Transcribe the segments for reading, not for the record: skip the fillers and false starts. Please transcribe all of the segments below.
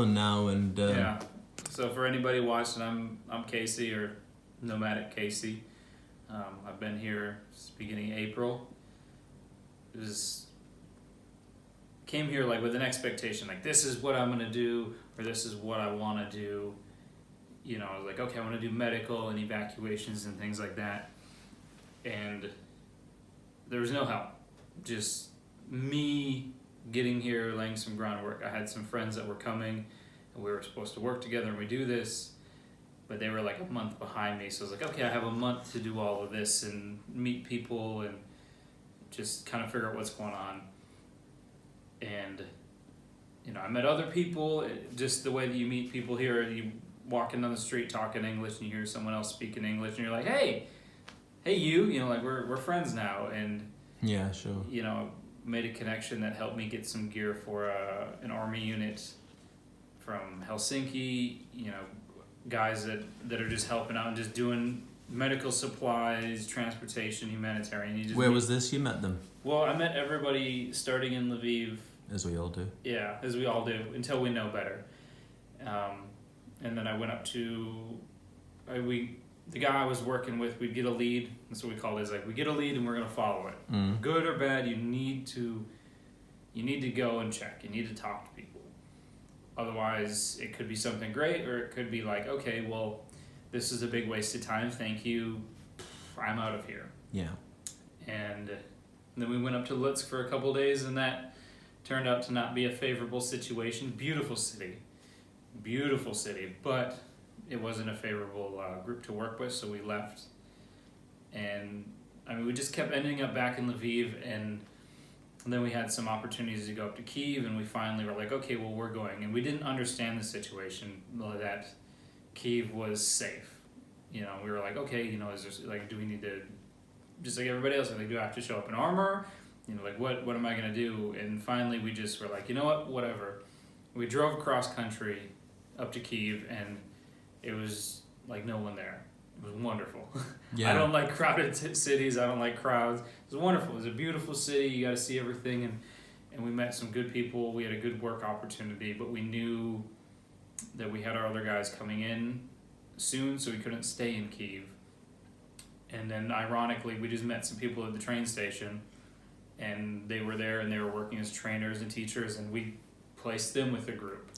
now and Yeah. So for anybody watching, I'm Casey, or Nomadic Casey. I've been here since beginning of April. Came here like with an expectation, like this is what I'm gonna do, or this is what I want to do. You know, I was like, okay, I want to do medical and evacuations and things like that. And there was no help. Just me getting here, laying some groundwork. I had some friends that were coming, and we were supposed to work together and we do this, but they were like a month behind me. So I was like, okay, I have a month to do all of this and meet people and just kind of figure out what's going on. And, you know, I met other people, just the way that you meet people here. You walking down the street talking English and you hear someone else speaking English and you're like, hey, you know, like we're friends now. And, yeah, sure. You know, made a connection that helped me get some gear for an army unit from Helsinki, you know, guys that are just helping out and just doing medical supplies, transportation, humanitarian. Where was this you met them? Well, I met everybody starting in Lviv. As we all do. Yeah, as we all do, until we know better. And then I went up to, the guy I was working with, we'd get a lead. That's what we call it. Is like, we get a lead and we're going to follow it. Mm. Good or bad, you need to go and check. You need to talk to people. Otherwise, it could be something great, or it could be like, okay, well, this is a big waste of time. Thank you. I'm out of here. Yeah. And then we went up to Lutsk for a couple of days, and that turned out to not be a favorable situation. Beautiful city, but it wasn't a favorable group to work with, so we left. And I mean, we just kept ending up back in Lviv, and then we had some opportunities to go up to Kyiv, and we finally were like, okay, well, we're going. And we didn't understand the situation that Kyiv was safe. You know, we were like, okay, you know, is there, like, do we need to, just like everybody else, like, do I have to show up in armor? You know, like, what am I going to do? And finally, we just were like, you know what, whatever. We drove across country up to Kyiv, and it was like no one there. It was wonderful. Yeah. I don't like crowded cities. I don't like crowds. It was wonderful. It was a beautiful city. You got to see everything, and we met some good people. We had a good work opportunity, but we knew that we had our other guys coming in soon, so we couldn't stay in Kyiv. And then, ironically, we just met some people at the train station, and they were there, and they were working as trainers and teachers, and we placed them with a group.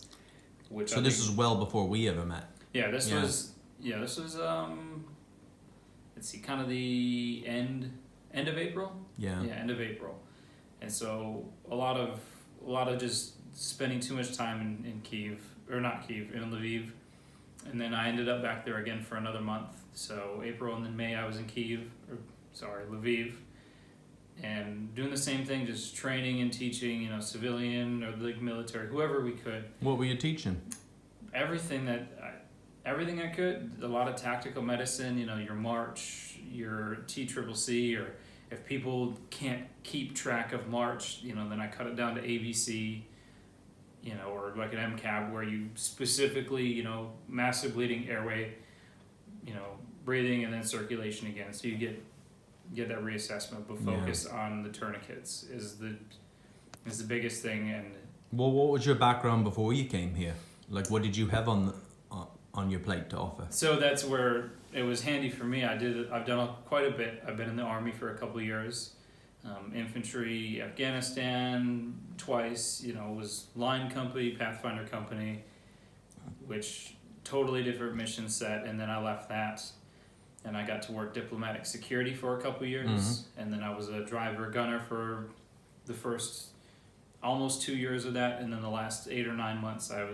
Which so this is well before we ever met. Yeah, this was let's see, kind of the end of April. Yeah. Yeah, end of April. And so a lot of just spending too much time in Kyiv, or not Kyiv, in Lviv. And then I ended up back there again for another month. So April and then May I was in Lviv. And doing the same thing, just training and teaching, you know, civilian or like military, whoever we could. What were you teaching? Everything I could. A lot of tactical medicine, you know, your March, your TCCC, or if people can't keep track of March, you know, then I cut it down to ABC, you know, or like an MCAB where you specifically, you know, massive bleeding airway, you know, breathing and then circulation again. So you get that reassessment, but focus on the tourniquets is the biggest thing. And well, what was your background before you came here? Like, what did you have on your plate to offer? So that's where it was handy for me. I've done quite a bit. I've been in the Army for a couple of years, infantry, Afghanistan twice. You know, was line company, Pathfinder company, which totally different mission set. And then I left that. And I got to work diplomatic security for a couple of years. Mm-hmm. And then I was a driver gunner for the first almost 2 years of that. And then the last 8 or 9 months I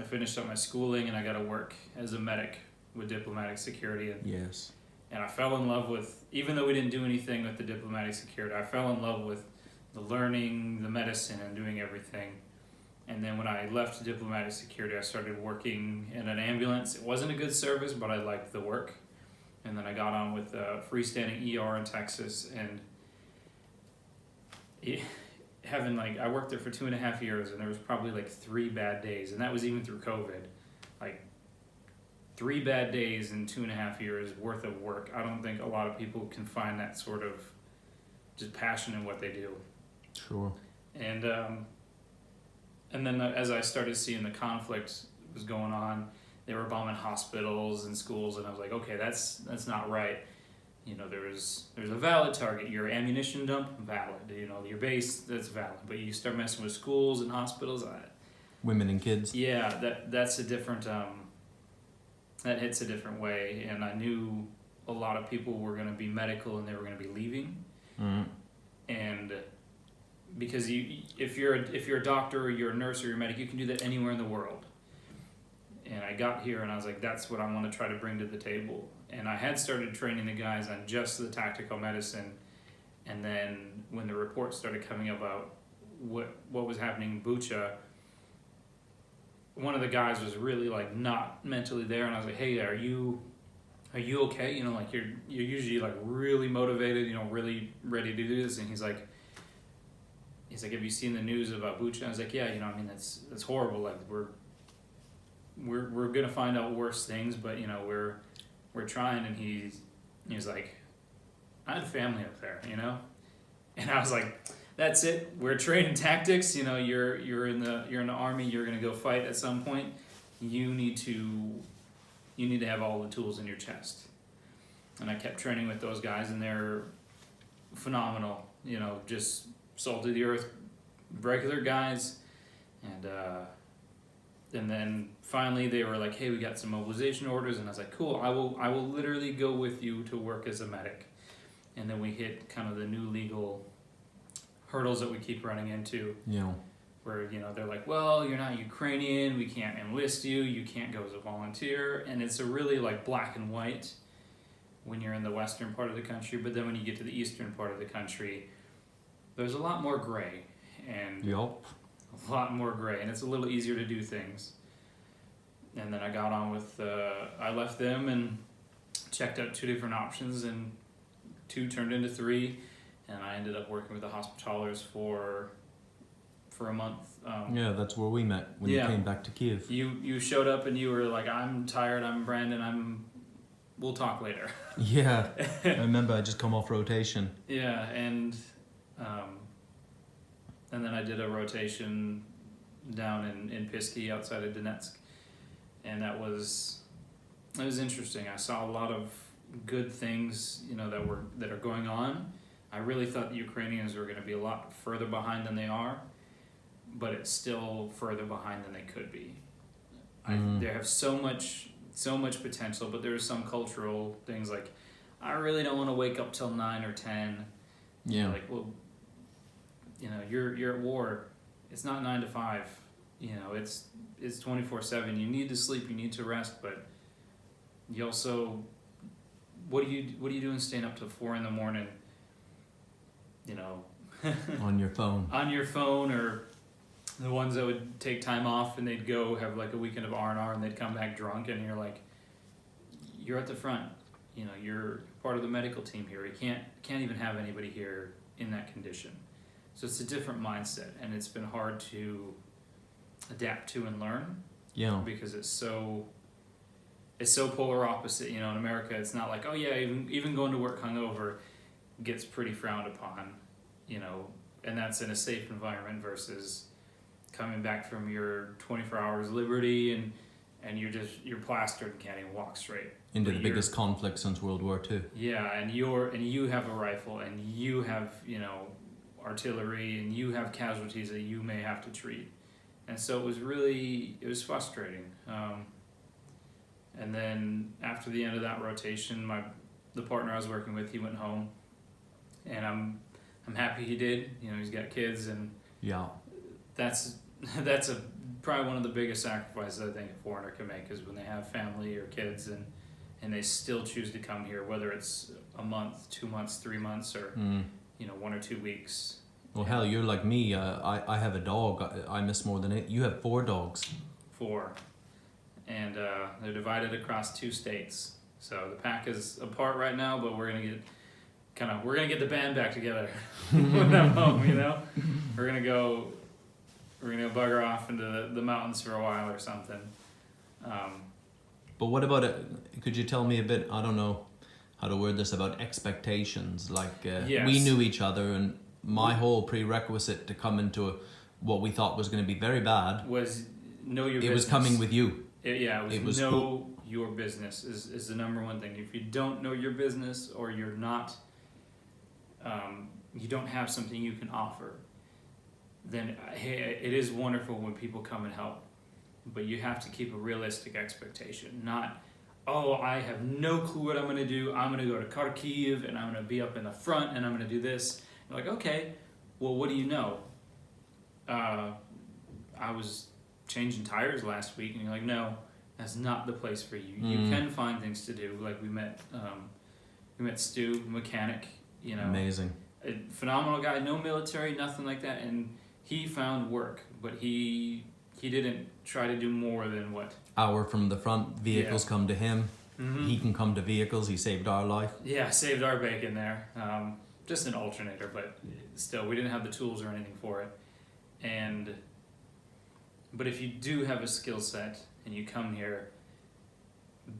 finished up my schooling, and I got to work as a medic with diplomatic security. And, yes. And I fell in love with, even though we didn't do anything with the diplomatic security, I fell in love with the learning, the medicine, and doing everything. And then when I left diplomatic security, I started working in an ambulance. It wasn't a good service, but I liked the work. And then I got on with a freestanding ER in Texas, and I worked there for 2.5 years, and there was probably like 3 bad days, and that was even through COVID. Like 3 bad days in 2.5 years worth of work. I don't think a lot of people can find that sort of just passion in what they do. Sure. And and then as I started seeing the conflict was going on, they were bombing hospitals and schools, and I was like, okay, that's not right. You know, there's a valid target. Your ammunition dump, valid. You know, your base, that's valid. But you start messing with schools and hospitals, Women and kids. yeah, that's a different. That hits a different way, and I knew a lot of people were going to be medical and they were going to be leaving, and because if you're a doctor or you're a nurse or you're a medic, you can do that anywhere in the world. And I got here and I was like, that's what I want to try to bring to the table. And I had started training the guys on just the tactical medicine, and then when the reports started coming about what was happening in Bucha, one of the guys was really like not mentally there, and I was like, hey, are you okay? You know, like you're usually like really motivated, you know, really ready to do this. And he's like, have you seen the news about Bucha? I was like, yeah, you know, I mean, that's horrible. Like we're gonna find out worse things, but you know, we're trying. And he was like, I had family up there, you know, and I was like, that's it. We're training tactics. You know, you're in the army. You're gonna go fight at some point. You need to have all the tools in your chest. And I kept training with those guys, and they're phenomenal. You know, just salt of the earth, regular guys, and then finally they were like, hey, we got some mobilization orders, and I was like, cool. I will literally go with you to work as a medic. And then we hit kind of the new legal hurdles that we keep running into. Yeah. Where, you know, they're like, well, you're not Ukrainian, we can't enlist you, you can't go as a volunteer. And it's a really like black and white when you're in the western part of the country, but then when you get to the eastern part of the country, there's a lot more gray, and Yup. a lot more gray, and it's a little easier to do things. And then I got on with, I left them and checked out 2 different options, and 2 turned into 3. And I ended up working with the Hospitallers for a month. Yeah, that's where we met when you came back to Kyiv. You showed up and you were like, I'm tired, I'm Brandon, we'll talk later. Yeah, I remember I just come off rotation. Yeah, and then I did a rotation down in Pisky outside of Donetsk. And that was interesting. I saw a lot of good things, you know, that are going on. I really thought the Ukrainians were going to be a lot further behind than they are, but it's still further behind than they could be. They have so much potential, but there are some cultural things like, I really don't want to wake up till 9 or 10. Yeah. Like, well, you know, you're at war. It's not 9 to 5. You know, it's 24/7. You need to sleep. You need to rest, but you also, what are you doing staying up till 4 a.m? You know, on your phone, or the ones that would take time off and they'd go have like a weekend of R&R and they'd come back drunk, and you're like, you're at the front, you know, you're part of the medical team here. You can't even have anybody here in that condition. So it's a different mindset, and it's been hard to adapt to and learn. Yeah. Because it's so polar opposite. You know, in America, it's not like, oh yeah, even going to work hungover gets pretty frowned upon, you know, and that's in a safe environment versus coming back from your 24 hours liberty and you're plastered and can't even walk straight. Into the biggest conflict since World War II. Yeah, and you have a rifle, and you have, you know, artillery, and you have casualties that you may have to treat. And so it was frustrating. And then after the end of that rotation, the partner I was working with, he went home. And I'm happy he did. You know, he's got kids, and yeah, that's probably one of the biggest sacrifices I think a foreigner can make, is when they have family or kids and they still choose to come here, whether it's a month, 2 months, 3 months, or you know, 1 or 2 weeks. Well, hell, you're like me. I have a dog. I miss more than it. You have 4 dogs. 4, and they're divided across 2 states. So the pack is apart right now, but we're gonna get the band back together when I'm home. You know, we're gonna go bugger off into the mountains for a while or something. But what about it? Could you tell me a bit? I don't know how to word this, about expectations. Like Yes. We knew each other, and my whole prerequisite to come into what we thought was going to be very bad, was know your business. it was coming with you. It was know your business is the number one thing. If you don't know your business, or you're not, you don't have something you can offer, then hey, it is wonderful when people come and help, but you have to keep a realistic expectation. Not, oh, I have no clue what I'm going to do. I'm going to go to Kyiv and I'm going to be up in the front and I'm going to do this. You're like, okay, well, what do you know? I was changing tires last week, and you're like, no, that's not the place for you. You can find things to do. Like we met Stu, mechanic, you know. Amazing. A phenomenal guy, no military, nothing like that, and he found work, but he didn't try to do more than what? Hour from the front, vehicles come to him. Mm-hmm. He can come to vehicles. He saved our life. Yeah, saved our bacon there. Just an alternator, but still, we didn't have the tools or anything for it. But if you do have a skill set and you come here,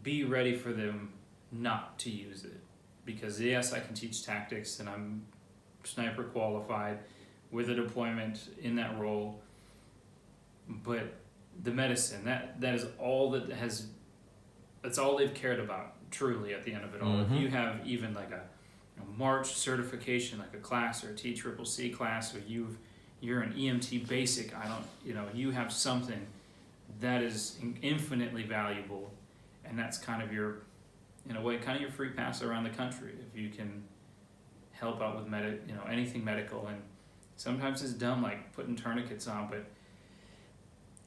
be ready for them not to use it. Because yes, I can teach tactics and I'm sniper qualified with a deployment in that role. But the medicine, that is all that's all they've cared about, truly, at the end of it all. Mm-hmm. If you have even like a March certification, like a class or a TCCC class, or you're an EMT basic, you have something that is infinitely valuable, and that's kind of your, in a way, kind of your free pass around the country. If you can help out with anything medical, and sometimes it's dumb, like putting tourniquets on, but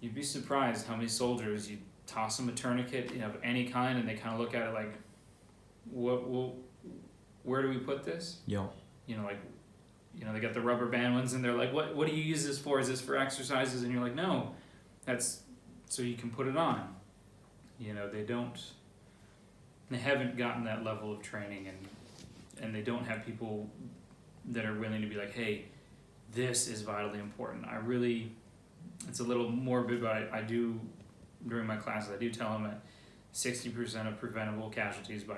you'd be surprised how many soldiers you toss them a tourniquet, of any kind, and they kind of look at it like, where do we put this? Yeah. They got the rubber band ones, and they're like, what do you use this for? Is this for exercises? And you're like, no, that's so you can put it on. They haven't gotten that level of training, and they don't have people that are willing to be like, hey, this is vitally important. It's a little morbid, but I do, during my classes, I do tell them that 60% of preventable casualties by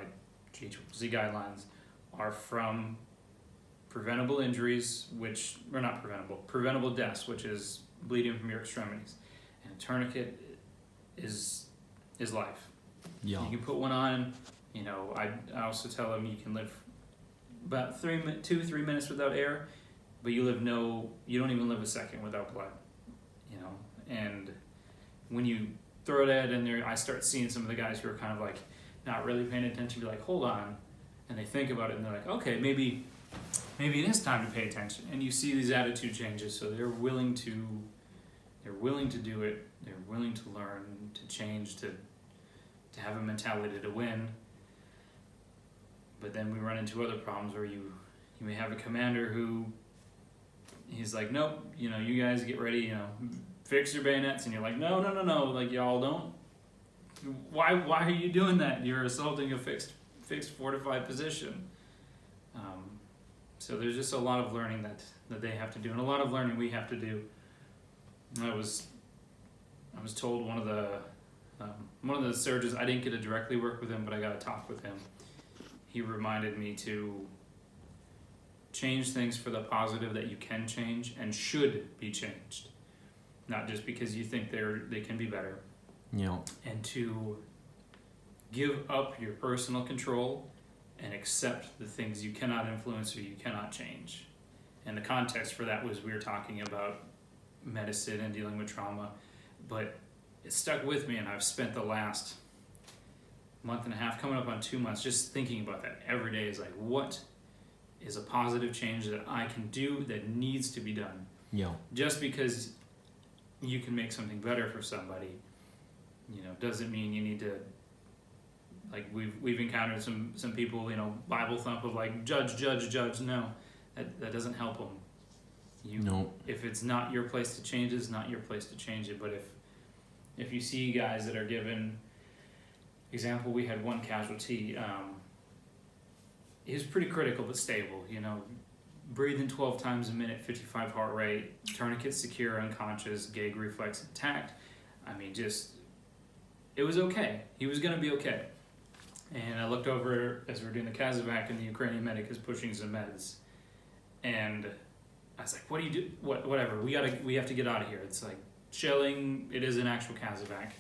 GCCC guidelines are from preventable injuries, preventable deaths, which is bleeding from your extremities. And a tourniquet is life. Yeah. You can put one on, I also tell them you can live about 3 minutes without air, but you don't even live a second without blood, and when you throw that in there, I start seeing some of the guys who are kind of like not really paying attention, be like, hold on, and they think about it and they're like, okay, maybe it is time to pay attention, and you see these attitude changes, so they're willing to do it, they're willing to learn, to change, to have a mentality to win. But then we run into other problems where you may have a commander who he's like, nope, you guys get ready, fix your bayonets, and you're like, no, like, y'all don't. Why are you doing that? You're assaulting a fixed fortified position. So there's just a lot of learning that they have to do, and a lot of learning we have to do. And I was told one of the surgeons, I didn't get to directly work with him, but I got to talk with him. He reminded me to change things for the positive that you can change and should be changed, not just because you think they can be better. Yeah. And to give up your personal control and accept the things you cannot influence or you cannot change. And the context for that was we were talking about medicine and dealing with trauma, but it stuck with me, and I've spent the last month and a half, coming up on 2 months, just thinking about that every day. Is like, what is a positive change that I can do that needs to be done? Yeah. Just because you can make something better for somebody, doesn't mean you need to, like, we've encountered some people, Bible thump of like, judge. No, that doesn't help them. No. If it's not your place to change it, it's not your place to change it. But if you see guys that are given, example, we had one casualty, he was pretty critical but stable, breathing 12 times a minute, 55 heart rate, tourniquet secure, unconscious, gag reflex intact. It was okay. He was going to be okay. And I looked over as we were doing the Kazovac, and the Ukrainian medic is pushing some meds. And I was like, what do you do? Whatever. We have to get out of here. It's like shelling. It is an actual Kazovac.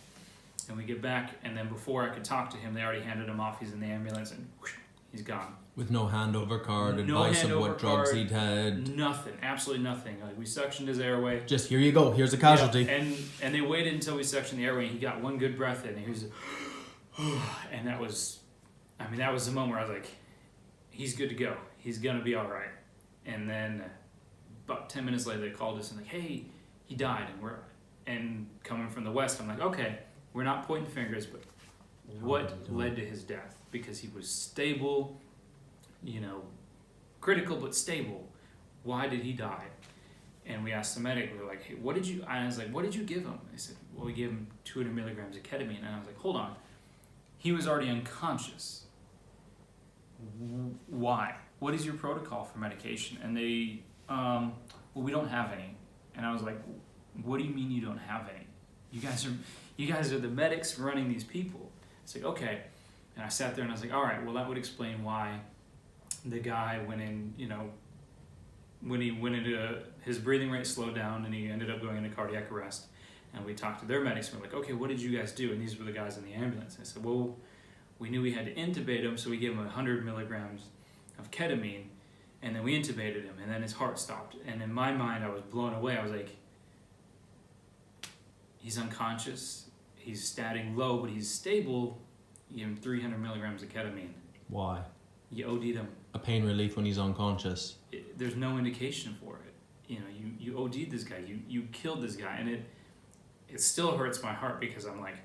And we get back, and then before I could talk to him, they already handed him off. He's in the ambulance, and whoosh, he's gone. With no handover card, No advice of handover what drugs card, he'd had. Nothing, absolutely nothing. Like we suctioned his airway. Just here you go. Here's a casualty. Yeah, and they waited until we suctioned the airway, and he got one good breath in, and he was, and that was the moment where I was like, he's good to go. He's gonna be all right. And then about 10 minutes later, they called us and like, hey, he died, and coming from the West, I'm like, okay, we're not pointing fingers, but what led to his death? Because he was stable, critical but stable. Why did he die? And we asked the medic, we were like, hey, I was like, what did you give him? They said, well, we gave him 200 milligrams of ketamine. And I was like, hold on. He was already unconscious. Why? What is your protocol for medication? And they, well, we don't have any. And I was like, what do you mean you don't have any? You guys are the medics running these people. It's like, okay. And I sat there and I was like, all right, well, that would explain why the guy went in, when he went into his breathing rate slowed down and he ended up going into cardiac arrest. And we talked to their medics and we're like, okay, what did you guys do? And these were the guys in the ambulance. I said, well, we knew we had to intubate him, so we gave him 100 milligrams of ketamine, and then we intubated him, and then his heart stopped. And in my mind, I was blown away. I was like, he's unconscious, he's statting low, but he's stable. You give him 300 milligrams of ketamine. Why? You OD'd him. A pain relief when he's unconscious. There's no indication for it. You OD'd this guy, you killed this guy, and it still hurts my heart because I'm like,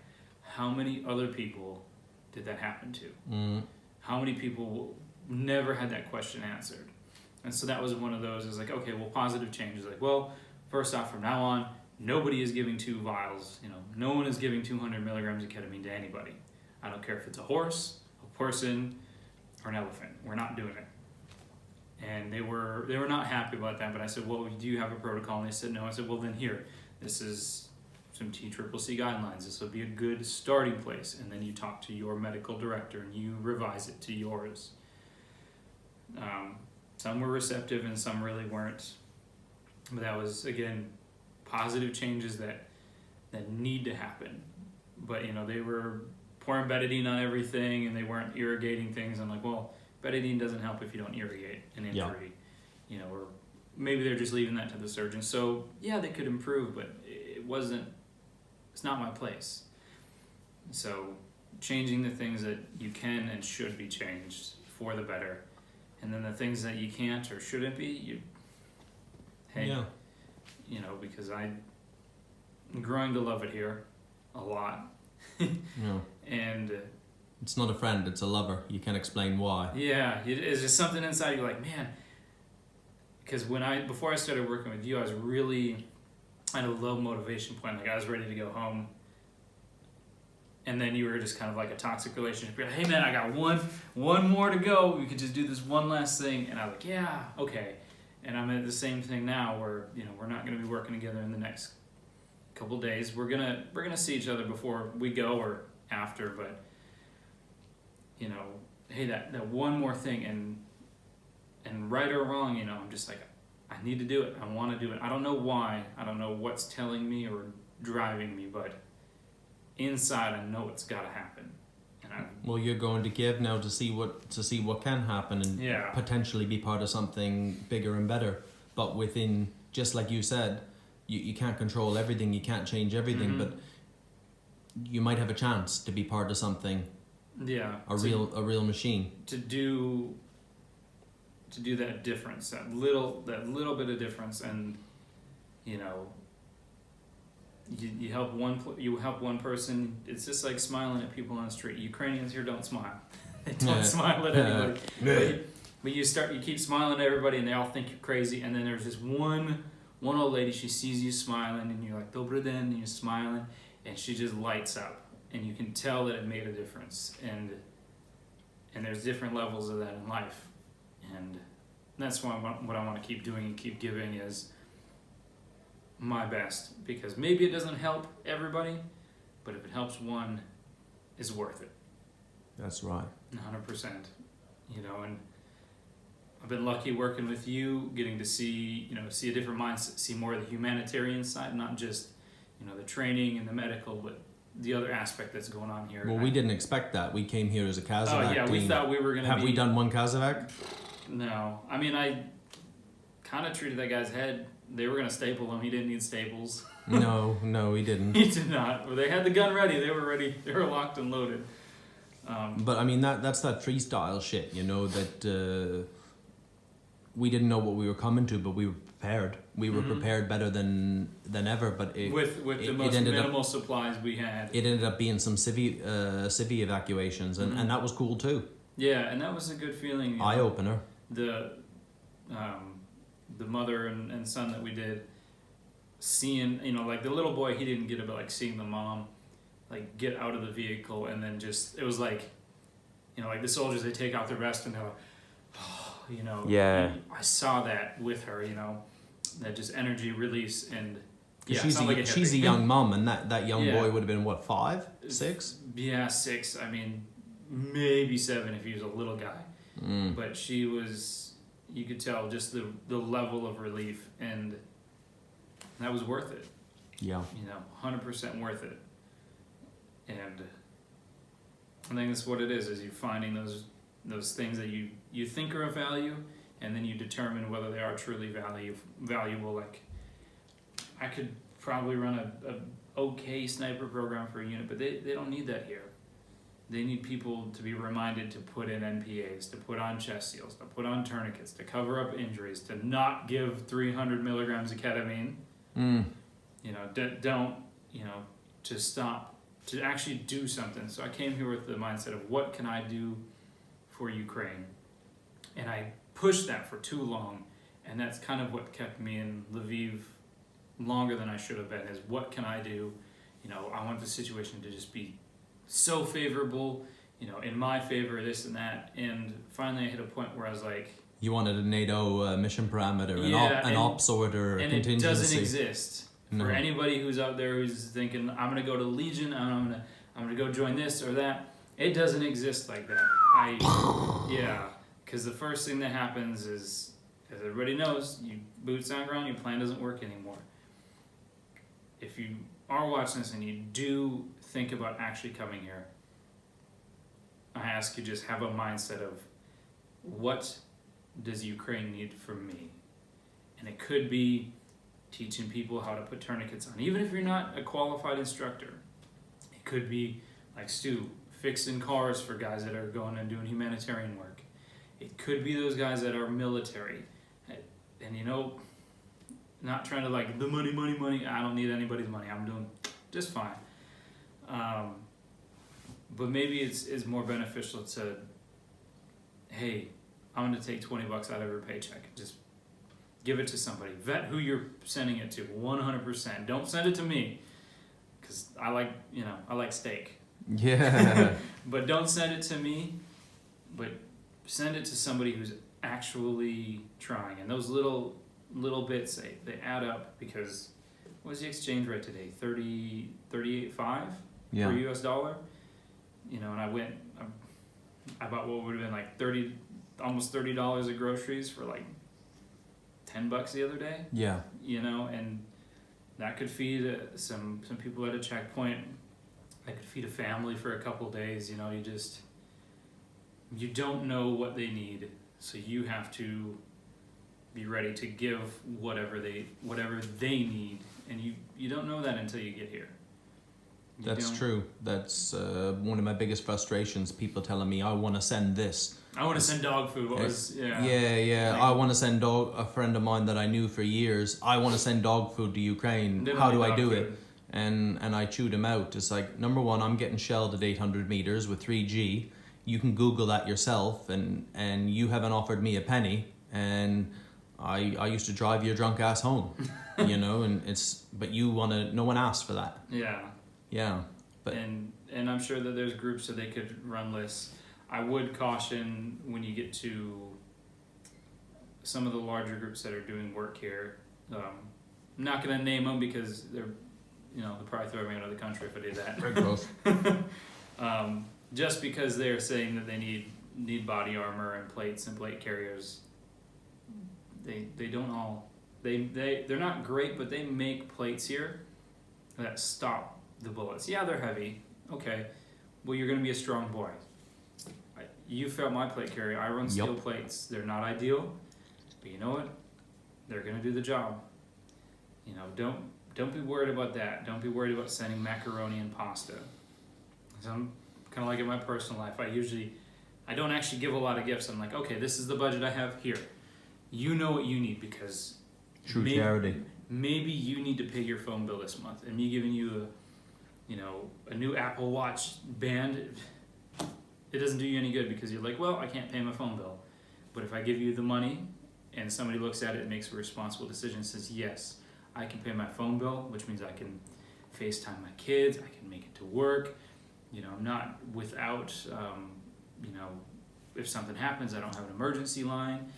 how many other people did that happen to? Mm. How many people never had that question answered? And so that was one of those, is like, okay, well, positive change is like, well, first off, from now on, nobody is giving 2 vials, no one is giving 200 milligrams of ketamine to anybody. I don't care if it's a horse, a person, or an elephant. We're not doing it. And they were not happy about that, but I said, well, do you have a protocol? And they said no. I said, well, then here, this is some TCCC guidelines. This will be a good starting place. And then you talk to your medical director and you revise it to yours. Some were receptive and some really weren't. But that was, again, positive changes that need to happen. But, they were pouring betadine on everything and they weren't irrigating things. I'm like, well, betadine doesn't help if you don't irrigate an injury. Yeah. Or maybe they're just leaving that to the surgeon. So, yeah, they could improve, but it's not my place. So changing the things that you can and should be changed for the better. And then the things that you can't or shouldn't be, because I'm growing to love it here a lot. Yeah. And it's not a friend, it's a lover. You can't explain why. Yeah, it's just something inside you're like, man, because before I started working with you, I had a low motivation point. Like I was ready to go home. And then you were just kind of like a toxic relationship. You're like, hey man, I got one more to go. We could just do this one last thing. And I was like, yeah, okay. And I'm at the same thing now where, we're not going to be working together in the next couple days. We're gonna see each other before we go or after, but hey, that one more thing, and right or wrong, I'm just like, I need to do it. I want to do it. I don't know why. I don't know what's telling me or driving me, but inside I know it's got to happen. Well, you're going to Kyiv now to see what can happen and potentially be part of something bigger and better. But within, just like you said, you can't control everything. You can't change everything, but you might have a chance to be part of something. Yeah. A real machine. To do that difference, that little bit of difference, and you help one person. It's just like smiling at people on the street. Ukrainians here don't smile. They don't smile at anybody. But you keep smiling at everybody, and they all think you're crazy. And then there's this one old lady. She sees you smiling, and you're like Dobry den, and you're smiling, and she just lights up, and you can tell that it made a difference. And there's different levels of that in life, and that's what I want to keep doing and keep giving is my best, because maybe it doesn't help everybody, but if it helps one, it's worth it. That's right. 100%. And I've been lucky working with you, getting to see a different mindset, see more of the humanitarian side, not just the training and the medical, but the other aspect that's going on here. Well, we didn't expect that. We came here as a Kazakhstan team. We thought we were going to Have we done one Kazakh? No. I mean, I kind of treated that guy's head. They were going to staple him. He didn't need staples. No, he didn't. He did not. Well, they had the gun ready. They were ready. They were locked and loaded. But I mean, that's that freestyle shit, that we didn't know what we were coming to, but we were prepared. We were prepared better than ever. But with the most minimal supplies we had, it ended up being some civvy evacuations, and that was cool too. Yeah, and that was a good feeling. Eye opener. The mother and son that we did, seeing like the little boy, he didn't get it, but like seeing the mom like get out of the vehicle, and then just it was like like the soldiers, they take out their vest and they're like, oh, yeah, I saw that with her, that just energy release. And yeah, she's a young mom, and that young boy would have been what, 5, 6? Yeah, 6. I mean, maybe 7 if he was a little guy. But she was, you could tell just the level of relief, and that was worth it. Yeah. 100% worth it. And I think that's what it is you finding those things that you think are of value, and then you determine whether they are truly valuable. Like, I could probably run a okay sniper program for a unit, but they don't need that here. They need people to be reminded to put in NPAs, to put on chest seals, to put on tourniquets, to cover up injuries, to not give 300 milligrams of ketamine. Don't, to stop, to actually do something. So I came here with the mindset of what can I do for Ukraine? And I pushed that for too long, and that's kind of what kept me in Lviv longer than I should have been, is what can I do? I want the situation to just be so favorable, in my favor, this and that. And finally I hit a point where I was like... You wanted a NATO mission parameter, an ops order, and contingency. It doesn't exist. No. For anybody who's out there who's thinking, I'm going to go to Legion, I'm going to go join this or that, it doesn't exist like that. Because the first thing that happens is, as everybody knows, you boots on ground, your plan doesn't work anymore. If you are watching this and you do think about actually coming here, I ask you just have a mindset of, what does Ukraine need from me? And it could be teaching people how to put tourniquets on, even if you're not a qualified instructor. It could be, like Stu, fixing cars for guys that are going and doing humanitarian work. It could be those guys that are military. And not trying to like, the money, I don't need anybody's money, I'm doing just fine. But maybe it's more beneficial to, hey, I'm going to take $20 out of your paycheck. Just give it to somebody. Vet who you're sending it to 100%. Don't send it to me, because I like steak. Yeah. But don't send it to me, but send it to somebody who's actually trying. And those little bits, they add up, because what was the exchange rate today? 38.5 per US dollar. And I bought what would have been like almost $30 of groceries for like $10 the other day. Yeah. And that could feed some people at a checkpoint. That could feed a family for a couple days. You don't know what they need, so you have to be ready to give whatever they need, and you don't know that until you get here. That's true. That's one of my biggest frustrations. People telling me, I want to send this. I want to send dog food. I want to send a friend of mine that I knew for years. I want to send dog food to Ukraine. How do I do it? And I chewed him out. It's like, number one, I'm getting shelled at 800 meters with 3G. You can Google that yourself, and you haven't offered me a penny. And I used to drive your drunk ass home, but no one asked for that. Yeah. Yeah. But and I'm sure that there's groups that they could run lists. I would caution when you get to some of the larger groups that are doing work here. I'm not going to name them because they'll probably throw me out of the country if I did that. Very close. Just because they're saying that they need body armor and plates and plate carriers, they don't all, they're not great, but they make plates here that stop the bullets. Yeah, they're heavy. Okay, well, you're going to be a strong boy. You felt my plate carrier. I run steel plates. They're not ideal, but you know what? They're going to do the job. You know, don't be worried about that. Don't be worried about sending macaroni and pasta. So I'm kind of like in my personal life. I don't actually give a lot of gifts. I'm like, okay, this is the budget I have here. You know what you need, because charity. Maybe you need to pay your phone bill this month, and me giving you a new Apple Watch band, it doesn't do you any good, because you're like, well, I can't pay my phone bill. But if I give you the money and somebody looks at it and makes a responsible decision and says, yes, I can pay my phone bill, which means I can FaceTime my kids, I can make it to work, I'm not without, if something happens, I don't have an emergency line.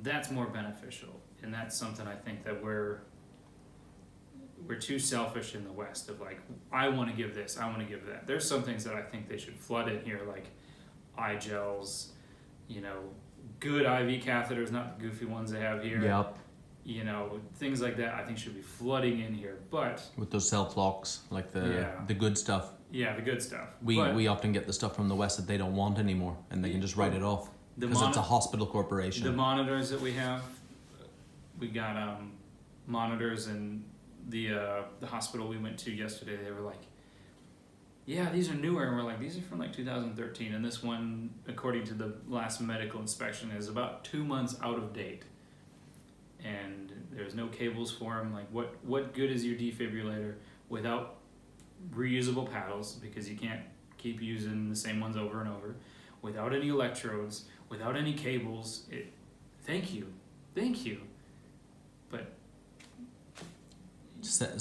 That's more beneficial. And that's something I think that we're too selfish in the West of like, I want to give this, I want to give that. There's some things that I think they should flood in here, like eye gels, good IV catheters, not the goofy ones they have here. Yep. Things like that I think should be flooding in here. But with those self-locks, like the good stuff. Yeah, the good stuff. We often get the stuff from the West that they don't want anymore, and they can just write it off because it's a hospital corporation. The monitors that we have, we got monitors, and the hospital we went to yesterday, they were like, yeah, these are newer, and we're like, these are from like 2013, and this one, according to the last medical inspection, is about 2 months out of date, and there's no cables for them. Like, what good is your defibrillator without reusable paddles, because you can't keep using the same ones over and over, without any electrodes, without any cables? Thank you, but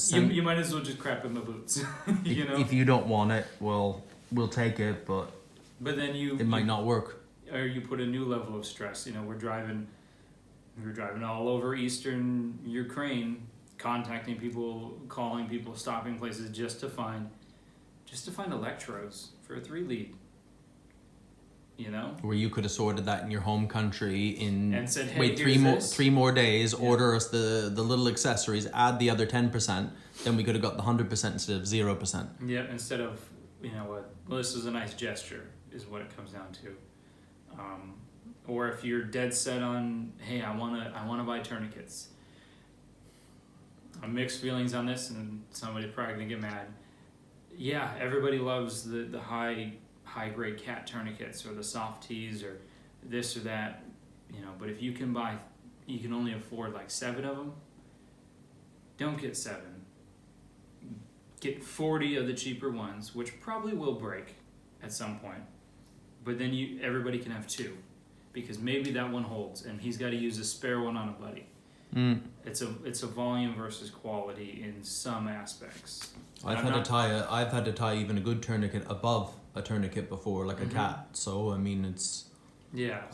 you might as well just crap in my boots. If you don't want it, well, we'll take it, but then it might not work. Or you put a new level of stress. We're driving all over Eastern Ukraine, contacting people, calling people, stopping places just to find electrodes for a 3-lead. Where you could have sorted that in your home country and said, hey, wait three more days, order us the little accessories, add the other 10%, then we could have got the 100% instead of 0%. Yeah, instead of well, this is a nice gesture, is what it comes down to. Or if you're dead set on, hey, I wanna buy tourniquets. Mixed feelings on this, and somebody's probably gonna get mad. Yeah, everybody loves the high grade cat tourniquets or the soft tees or this or that, but if you can only afford like 7 of them, don't get 7. Get 40 of the cheaper ones, which probably will break at some point, but then everybody can have 2, because maybe that one holds and he's got to use a spare one on a buddy. It's a volume versus quality in some aspects. I've had to tie even a good tourniquet above a tourniquet before, like a cat. So I mean, it's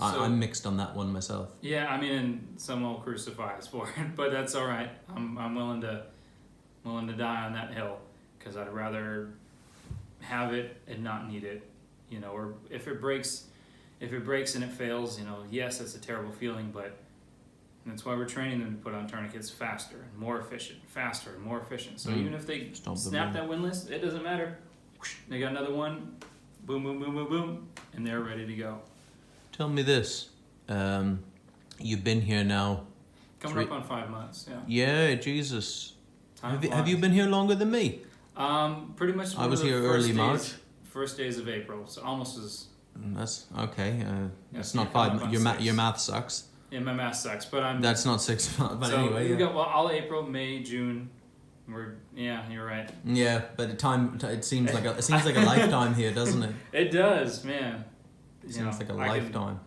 I'm mixed on that one myself. Yeah, and some will crucify us for it, but that's all right. I'm willing to die on that hill, because I'd rather have it and not need it. Or if it breaks and it fails, yes, that's a terrible feeling, but that's why we're training them to put on tourniquets faster and more efficient, So even if they snap that windlass, it doesn't matter. They got another one, boom, boom, boom, boom, boom, and they're ready to go. Tell me this, you've been here now. Coming up on 5 months, yeah. Yeah, Jesus. Have you been here longer than me? Pretty much. I was here early March. First days of April, so almost as. That's okay. It's not 5 months. Your math sucks. Yeah, my math sucks, but That's not 6 months. But so anyway, we got all April, May, June. You're right. Yeah, but it seems like a lifetime here, doesn't it? It does, man. It seems like a lifetime.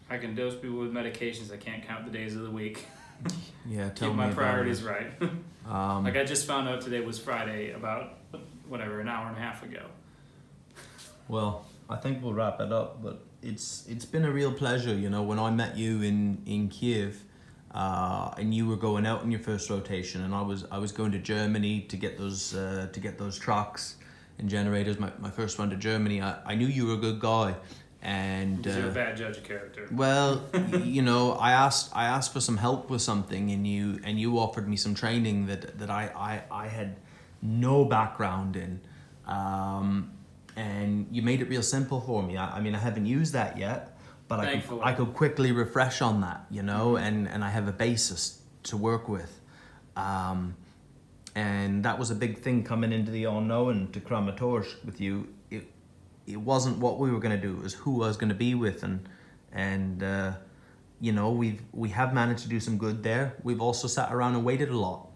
I can dose people with medications. I can't count the days of the week. Yeah, tell Keep me my priorities right. Like I just found out today was Friday about an hour and a half ago. Well, I think we'll wrap it up, but it's been a real pleasure. When I met you in Kyiv, and you were going out in your first rotation, and I was going to Germany to get those trucks and generators. My first run to Germany, I knew you were a good guy, And you're a bad judge of character. Well, you know, I asked for some help with something, and you offered me some training that I had no background in, and you made it real simple for me. I mean, I haven't used that yet, but I could quickly refresh on that, you know, and I have a basis to work with. And that was a big thing coming into the unknown to Kramatorsk with you. It wasn't what we were going to do, it was who I was going to be with, and you know, we have managed to do some good there. We've also sat around and waited a lot.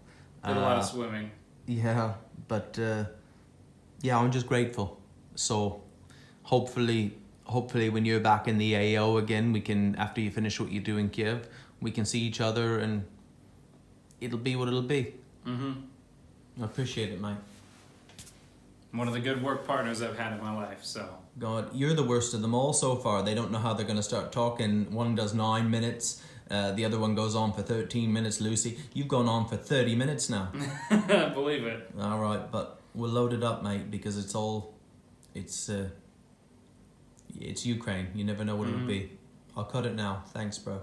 Did a lot of swimming. Yeah, but yeah, I'm just grateful. So hopefully when you're back in the AO again, we can, after you finish what you do in Kyiv, we can see each other and it'll be what it'll be. I appreciate it, mate. One of the good work partners I've had in my life, so. God, you're the worst of them all so far. They don't know how they're going to start talking. One does 9 minutes, the other one goes on for 13 minutes, Lucy. You've gone on for 30 minutes now. Believe it. All right, but we'll load it up, mate, because it's Ukraine. You never know what it'll be. I'll cut it now. Thanks, bro.